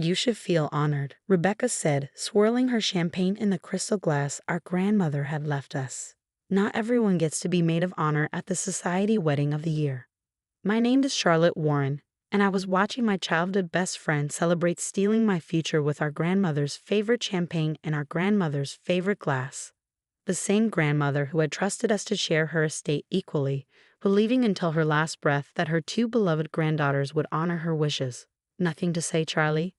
You should feel honored, Rebecca said, swirling her champagne in the crystal glass our grandmother had left us. Not everyone gets to be maid of honor at the society wedding of the year. My name is Charlotte Warren, and I was watching my childhood best friend celebrate stealing my future with our grandmother's favorite champagne and our grandmother's favorite glass. The same grandmother who had trusted us to share her estate equally, believing until her last breath that her two beloved granddaughters would honor her wishes. Nothing to say, Charlie?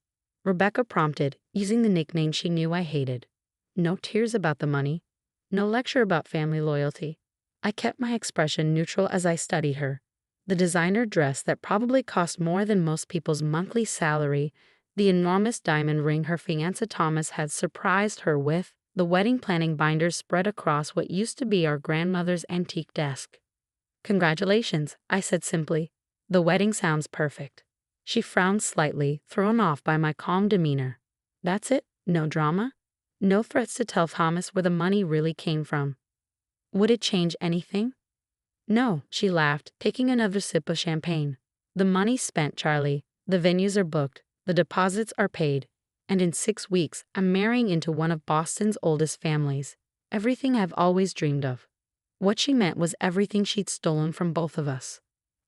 Rebecca prompted, using the nickname she knew I hated. No tears about the money. No lecture about family loyalty. I kept my expression neutral as I studied her. The designer dress that probably cost more than most people's monthly salary, the enormous diamond ring her fiancé Thomas had surprised her with, the wedding planning binders spread across what used to be our grandmother's antique desk. Congratulations, I said simply. The wedding sounds perfect. She frowned slightly, thrown off by my calm demeanor. That's it? No drama? No threats to tell Thomas where the money really came from? Would it change anything? No, she laughed, taking another sip of champagne. The money's spent, Charlie. The venues are booked. The deposits are paid. And in 6 weeks, I'm marrying into one of Boston's oldest families. Everything I've always dreamed of. What she meant was everything she'd stolen from both of us.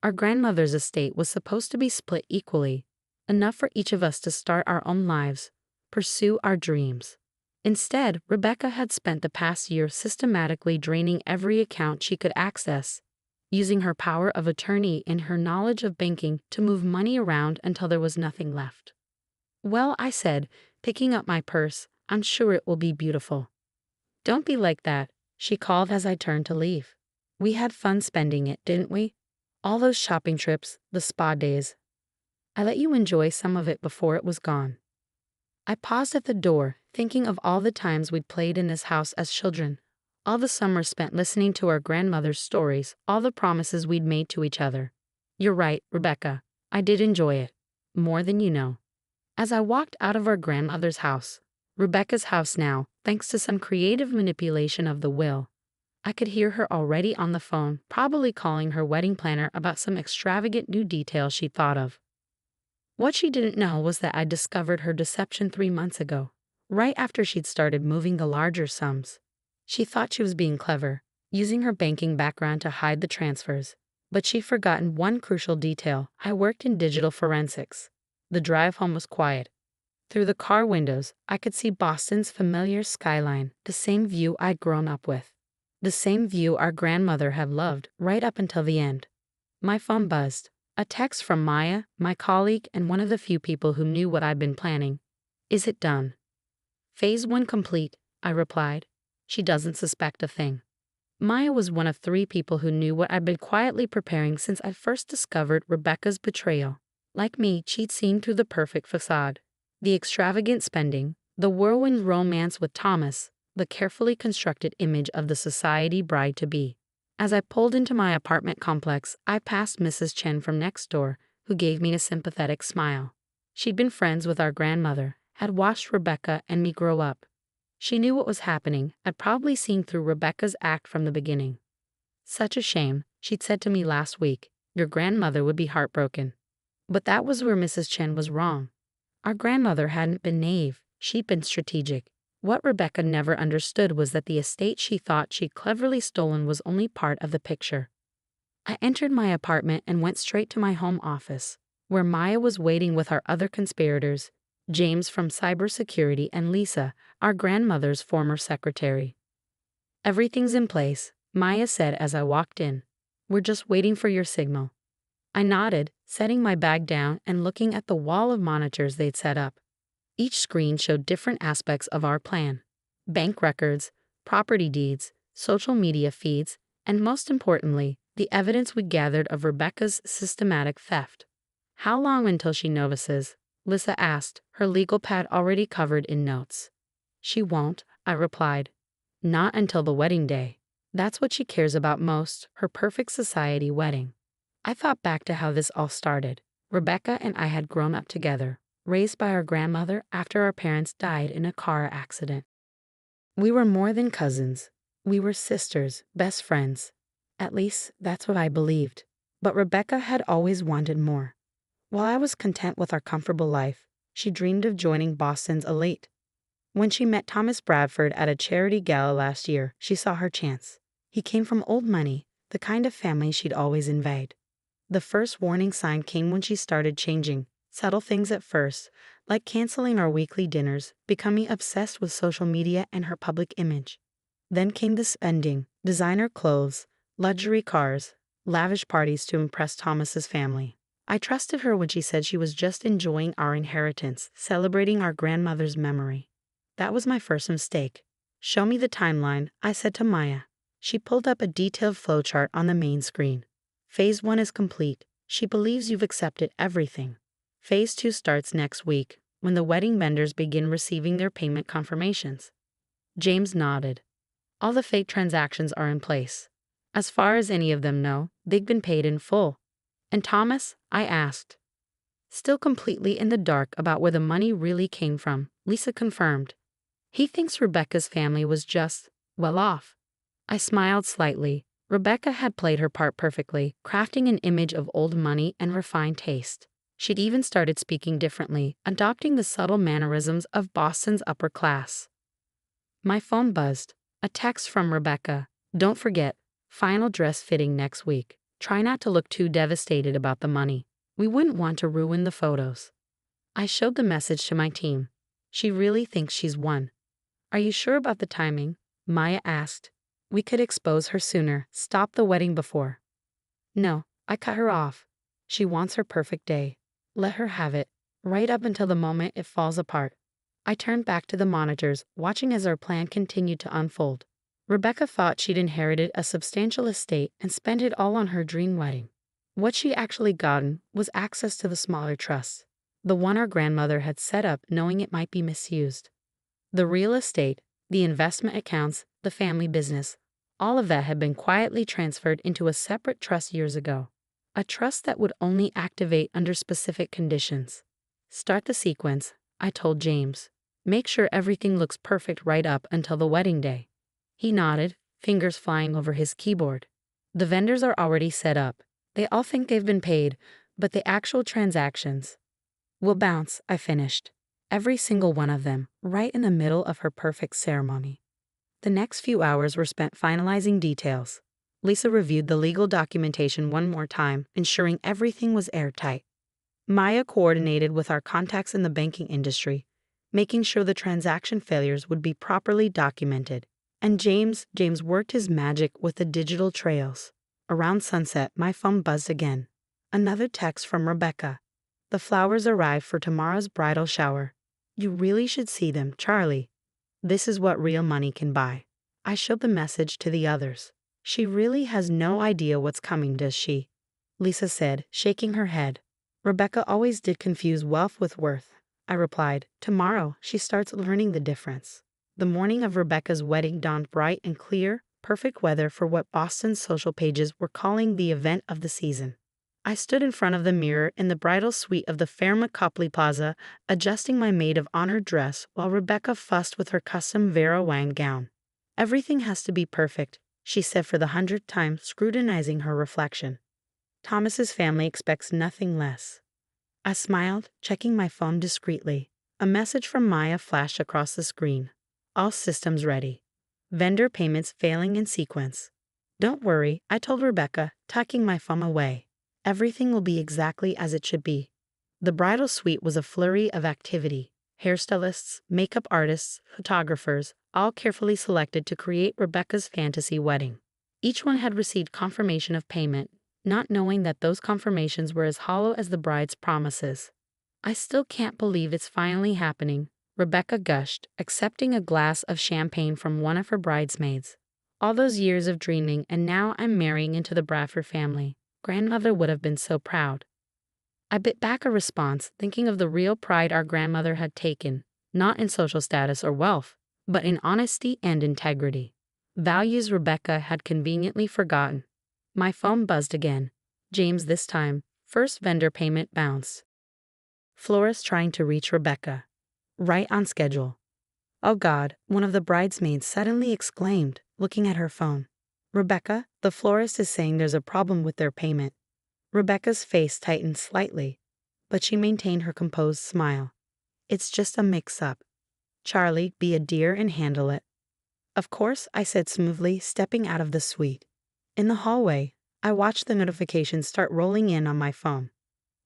Our grandmother's estate was supposed to be split equally, enough for each of us to start our own lives, pursue our dreams. Instead, Rebecca had spent the past year systematically draining every account she could access, using her power of attorney and her knowledge of banking to move money around until there was nothing left. Well, I said, picking up my purse, I'm sure it will be beautiful. Don't be like that, she called as I turned to leave. We had fun spending it, didn't we? All those shopping trips, the spa days. I let you enjoy some of it before it was gone. I paused at the door, thinking of all the times we'd played in this house as children, all the summers spent listening to our grandmother's stories, all the promises we'd made to each other. You're right, Rebecca. I did enjoy it. More than you know. As I walked out of our grandmother's house, Rebecca's house now, thanks to some creative manipulation of the will, I could hear her already on the phone, probably calling her wedding planner about some extravagant new detail she'd thought of. What she didn't know was that I'd discovered her deception 3 months ago, right after she'd started moving the larger sums. She thought she was being clever, using her banking background to hide the transfers, but she'd forgotten one crucial detail. I worked in digital forensics. The drive home was quiet. Through the car windows, I could see Boston's familiar skyline, the same view I'd grown up with. The same view our grandmother had loved right up until the end. My phone buzzed. A text from Maya, my colleague and one of the few people who knew what I'd been planning. Is it done? Phase 1 complete, I replied. She doesn't suspect a thing. Maya was one of 3 people who knew what I'd been quietly preparing since I first discovered Rebecca's betrayal. Like me, she'd seen through the perfect facade. The extravagant spending, the whirlwind romance with Thomas, the carefully constructed image of the society bride-to-be. As I pulled into my apartment complex, I passed Mrs. Chen from next door, who gave me a sympathetic smile. She'd been friends with our grandmother, had watched Rebecca and me grow up. She knew what was happening, had probably seen through Rebecca's act from the beginning. Such a shame, she'd said to me last week. Your grandmother would be heartbroken. But that was where Mrs. Chen was wrong. Our grandmother hadn't been naive, she'd been strategic. What Rebecca never understood was that the estate she thought she'd cleverly stolen was only part of the picture. I entered my apartment and went straight to my home office, where Maya was waiting with our other conspirators, James from cybersecurity and Lisa, our grandmother's former secretary. Everything's in place, Maya said as I walked in. We're just waiting for your signal. I nodded, setting my bag down and looking at the wall of monitors they'd set up. Each screen showed different aspects of our plan: bank records, property deeds, social media feeds, and most importantly, the evidence we gathered of Rebecca's systematic theft. How long until she notices? Lisa asked, her legal pad already covered in notes. She won't, I replied. Not until the wedding day. That's what she cares about most, her perfect society wedding. I thought back to how this all started. Rebecca and I had grown up together, raised by our grandmother after our parents died in a car accident. We were more than cousins. We were sisters, best friends. At least, that's what I believed. But Rebecca had always wanted more. While I was content with our comfortable life, She dreamed of joining Boston's elite. When she met Thomas Bradford at a charity gala last year, she saw her chance. He came from old money, the kind of family she'd always envied. The first warning sign came when she started changing. Subtle things at first, like canceling our weekly dinners, becoming obsessed with social media and her public image. Then came the spending, designer clothes, luxury cars, lavish parties to impress Thomas's family. I trusted her when she said she was just enjoying our inheritance, celebrating our grandmother's memory. That was my first mistake. Show me the timeline, I said to Maya. She pulled up a detailed flowchart on the main screen. Phase 1 is complete. She believes you've accepted everything. Phase 2 starts next week, when the wedding vendors begin receiving their payment confirmations. James nodded. All the fake transactions are in place. As far as any of them know, they've been paid in full. And Thomas? I asked. Still completely in the dark about where the money really came from, Lisa confirmed. He thinks Rebecca's family was just, well off. I smiled slightly. Rebecca had played her part perfectly, crafting an image of old money and refined taste. She'd even started speaking differently, adopting the subtle mannerisms of Boston's upper class. My phone buzzed. A text from Rebecca. Don't forget, final dress fitting next week. Try not to look too devastated about the money. We wouldn't want to ruin the photos. I showed the message to my team. She really thinks she's won. Are you sure about the timing? Maya asked. We could expose her sooner, stop the wedding before. No, I cut her off. She wants her perfect day. Let her have it, right up until the moment it falls apart. I turned back to the monitors, watching as our plan continued to unfold. Rebecca thought she'd inherited a substantial estate and spent it all on her dream wedding. What she actually gotten was access to the smaller trusts, the one our grandmother had set up knowing it might be misused. The real estate, the investment accounts, the family business, all of that had been quietly transferred into a separate trust years ago. A trust that would only activate under specific conditions. Start the sequence, I told James. Make sure everything looks perfect right up until the wedding day. He nodded, fingers flying over his keyboard. The vendors are already set up. They all think they've been paid, but the actual transactions will bounce, I finished. Every single one of them, right in the middle of her perfect ceremony. The next few hours were spent finalizing details. Lisa reviewed the legal documentation one more time, ensuring everything was airtight. Maya coordinated with our contacts in the banking industry, making sure the transaction failures would be properly documented. And James worked his magic with the digital trails. Around sunset, my phone buzzed again. Another text from Rebecca. The flowers arrived for tomorrow's bridal shower. You really should see them, Charlie. This is what real money can buy. I showed the message to the others. She really has no idea what's coming, does she? Lisa said, shaking her head. Rebecca always did confuse wealth with worth. I replied, tomorrow she starts learning the difference. The morning of Rebecca's wedding dawned bright and clear, perfect weather for what Boston's social pages were calling the event of the season. I stood in front of the mirror in the bridal suite of the Fairmont Copley Plaza, adjusting my maid of honor dress while Rebecca fussed with her custom Vera Wang gown. Everything has to be perfect, she said for the 100th time, scrutinizing her reflection. Thomas's family expects nothing less. I smiled, checking my phone discreetly. A message from Maya flashed across the screen. All systems ready. Vendor payments failing in sequence. Don't worry, I told Rebecca, tucking my phone away. Everything will be exactly as it should be. The bridal suite was a flurry of activity. Hairstylists, makeup artists, photographers, all carefully selected to create Rebecca's fantasy wedding. Each one had received confirmation of payment, not knowing that those confirmations were as hollow as the bride's promises. I still can't believe it's finally happening, Rebecca gushed, accepting a glass of champagne from one of her bridesmaids. All those years of dreaming, and now I'm marrying into the Bradford family. Grandmother would have been so proud. I bit back a response, thinking of the real pride our grandmother had taken, not in social status or wealth, but in honesty and integrity. Values Rebecca had conveniently forgotten. My phone buzzed again. James this time. First vendor payment bounced. Florist trying to reach Rebecca. Right on schedule. Oh God, one of the bridesmaids suddenly exclaimed, looking at her phone. Rebecca, the florist is saying there's a problem with their payment. Rebecca's face tightened slightly, but she maintained her composed smile. It's just a mix-up. Charlie, be a dear and handle it. Of course, I said smoothly, stepping out of the suite. In the hallway, I watched the notifications start rolling in on my phone.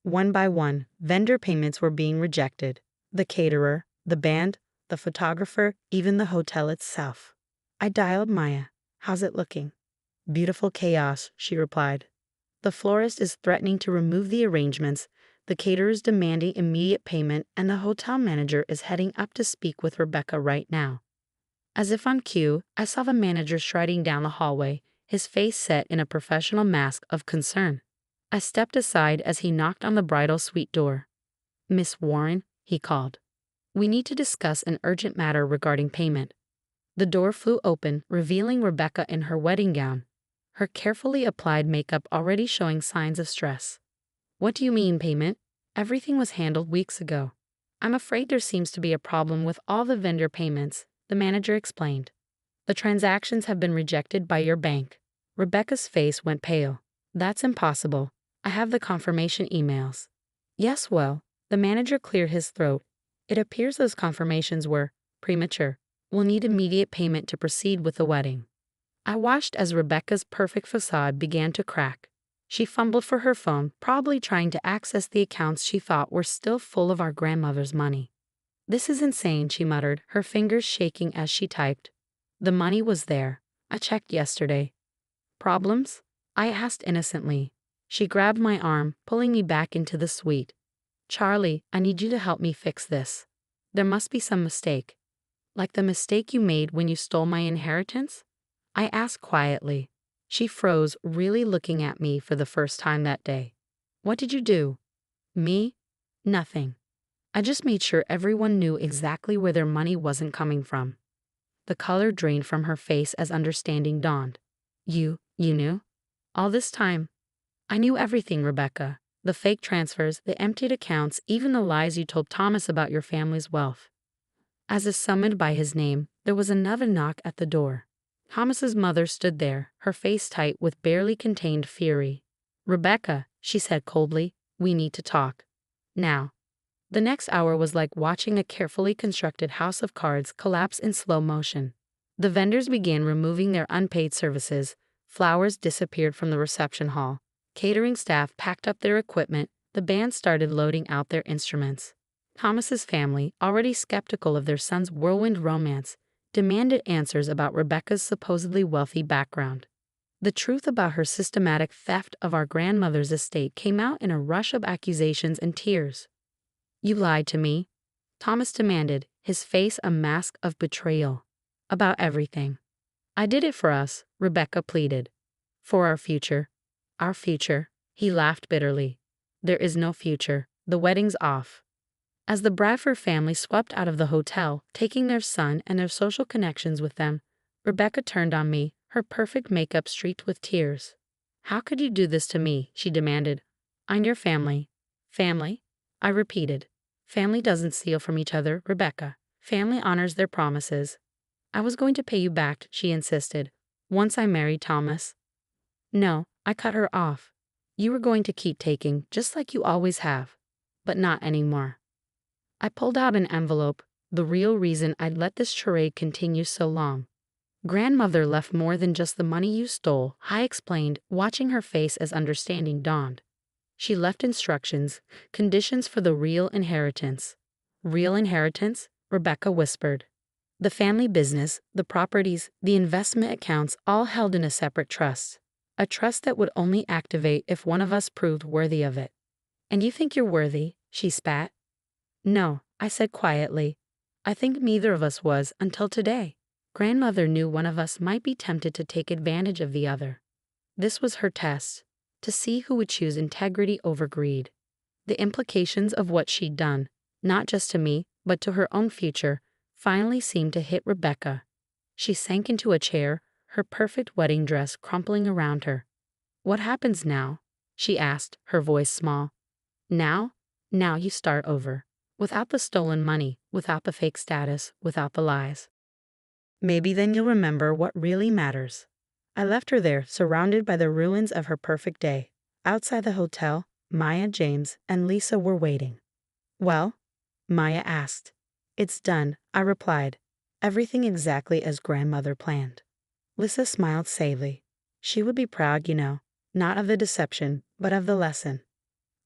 One by one, vendor payments were being rejected. The caterer, the band, the photographer, even the hotel itself. I dialed Maya. How's it looking? Beautiful chaos, she replied. The florist is threatening to remove the arrangements, the caterer is demanding immediate payment, and the hotel manager is heading up to speak with Rebecca right now. As if on cue, I saw the manager striding down the hallway, his face set in a professional mask of concern. I stepped aside as he knocked on the bridal suite door. Miss Warren, he called. We need to discuss an urgent matter regarding payment. The door flew open, revealing Rebecca in her wedding gown, her carefully applied makeup already showing signs of stress. What do you mean, payment? Everything was handled weeks ago. I'm afraid there seems to be a problem with all the vendor payments, the manager explained. The transactions have been rejected by your bank. Rebecca's face went pale. That's impossible. I have the confirmation emails. Yes, well, the manager cleared his throat. It appears those confirmations were premature. We'll need immediate payment to proceed with the wedding. I watched as Rebecca's perfect facade began to crack. She fumbled for her phone, probably trying to access the accounts she thought were still full of our grandmother's money. This is insane, she muttered, her fingers shaking as she typed. The money was there. I checked yesterday. Problems? I asked innocently. She grabbed my arm, pulling me back into the suite. Charlie, I need you to help me fix this. There must be some mistake. Like the mistake you made when you stole my inheritance? I asked quietly. She froze, really looking at me for the first time that day. What did you do? Me? Nothing. I just made sure everyone knew exactly where their money wasn't coming from. The color drained from her face as understanding dawned. You knew? All this time? I knew everything, Rebecca. The fake transfers, the emptied accounts, even the lies you told Thomas about your family's wealth. As if summoned by his name, there was another knock at the door. Thomas's mother stood there, her face tight with barely contained fury. Rebecca, she said coldly, we need to talk. Now. The next hour was like watching a carefully constructed house of cards collapse in slow motion. The vendors began removing their unpaid services, flowers disappeared from the reception hall, catering staff packed up their equipment, the band started loading out their instruments. Thomas's family, already skeptical of their son's whirlwind romance, demanded answers about Rebecca's supposedly wealthy background. The truth about her systematic theft of our grandmother's estate came out in a rush of accusations and tears. You lied to me, Thomas demanded, his face a mask of betrayal. About everything. I did it for us, Rebecca pleaded. For our future. Our future, he laughed bitterly. There is no future. The wedding's off. As the Bradford family swept out of the hotel, taking their son and their social connections with them, Rebecca turned on me, her perfect makeup streaked with tears. How could you do this to me? She demanded. I'm your family. Family? I repeated. Family doesn't steal from each other, Rebecca. Family honors their promises. I was going to pay you back, she insisted, once I married Thomas. No, I cut her off. You were going to keep taking, just like you always have. But not anymore. I pulled out an envelope, the real reason I'd let this charade continue so long. Grandmother left more than just the money you stole, I explained, watching her face as understanding dawned. She left instructions, conditions for the real inheritance. Real inheritance? Rebecca whispered. The family business, the properties, the investment accounts all held in a separate trust. A trust that would only activate if one of us proved worthy of it. And you think you're worthy? She spat. No, I said quietly. I think neither of us was until today. Grandmother knew one of us might be tempted to take advantage of the other. This was her test, to see who would choose integrity over greed. The implications of what she'd done, not just to me, but to her own future, finally seemed to hit Rebecca. She sank into a chair, her perfect wedding dress crumpling around her. What happens now? She asked, her voice small. Now? Now you start over. Without the stolen money, without the fake status, without the lies. Maybe then you'll remember what really matters. I left her there, surrounded by the ruins of her perfect day. Outside the hotel, Maya, James, and Lisa were waiting. Well? Maya asked. It's done, I replied. Everything exactly as grandmother planned. Lissa smiled sadly. She would be proud, not of the deception, but of the lesson.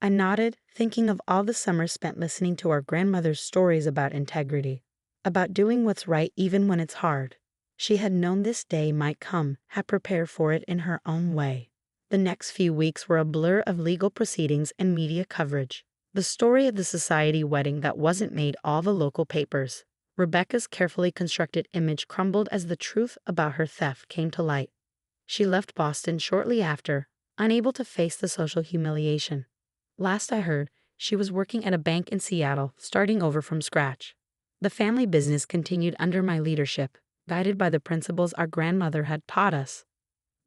I nodded, thinking of all the summers spent listening to our grandmother's stories about integrity, about doing what's right even when it's hard. She had known this day might come, had prepared for it in her own way. The next few weeks were a blur of legal proceedings and media coverage. The story of the society wedding that wasn't made all the local papers. Rebecca's carefully constructed image crumbled as the truth about her theft came to light. She left Boston shortly after, unable to face the social humiliation. Last I heard, she was working at a bank in Seattle, starting over from scratch. The family business continued under my leadership, guided by the principles our grandmother had taught us.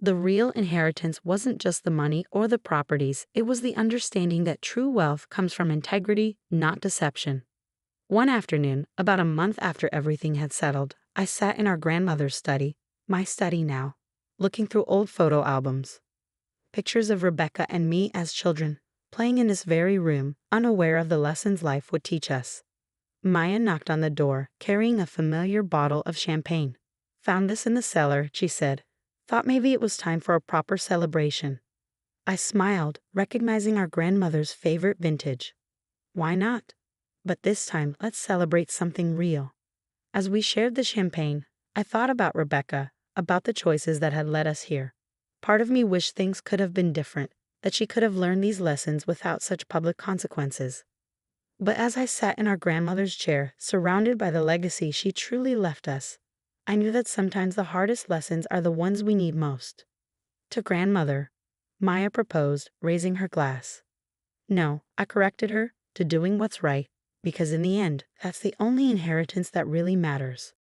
The real inheritance wasn't just the money or the properties, it was the understanding that true wealth comes from integrity, not deception. One afternoon, about a month after everything had settled, I sat in our grandmother's study, my study now, looking through old photo albums. Pictures of Rebecca and me as children, playing in this very room, unaware of the lessons life would teach us. Maya knocked on the door, carrying a familiar bottle of champagne. Found this in the cellar, she said. Thought maybe it was time for a proper celebration. I smiled, recognizing our grandmother's favorite vintage. Why not? But this time, let's celebrate something real. As we shared the champagne, I thought about Rebecca, about the choices that had led us here. Part of me wished things could have been different, that she could have learned these lessons without such public consequences. But as I sat in our grandmother's chair, surrounded by the legacy she truly left us, I knew that sometimes the hardest lessons are the ones we need most. To grandmother, Maya proposed, raising her glass. No, I corrected her, to doing what's right, because in the end, that's the only inheritance that really matters.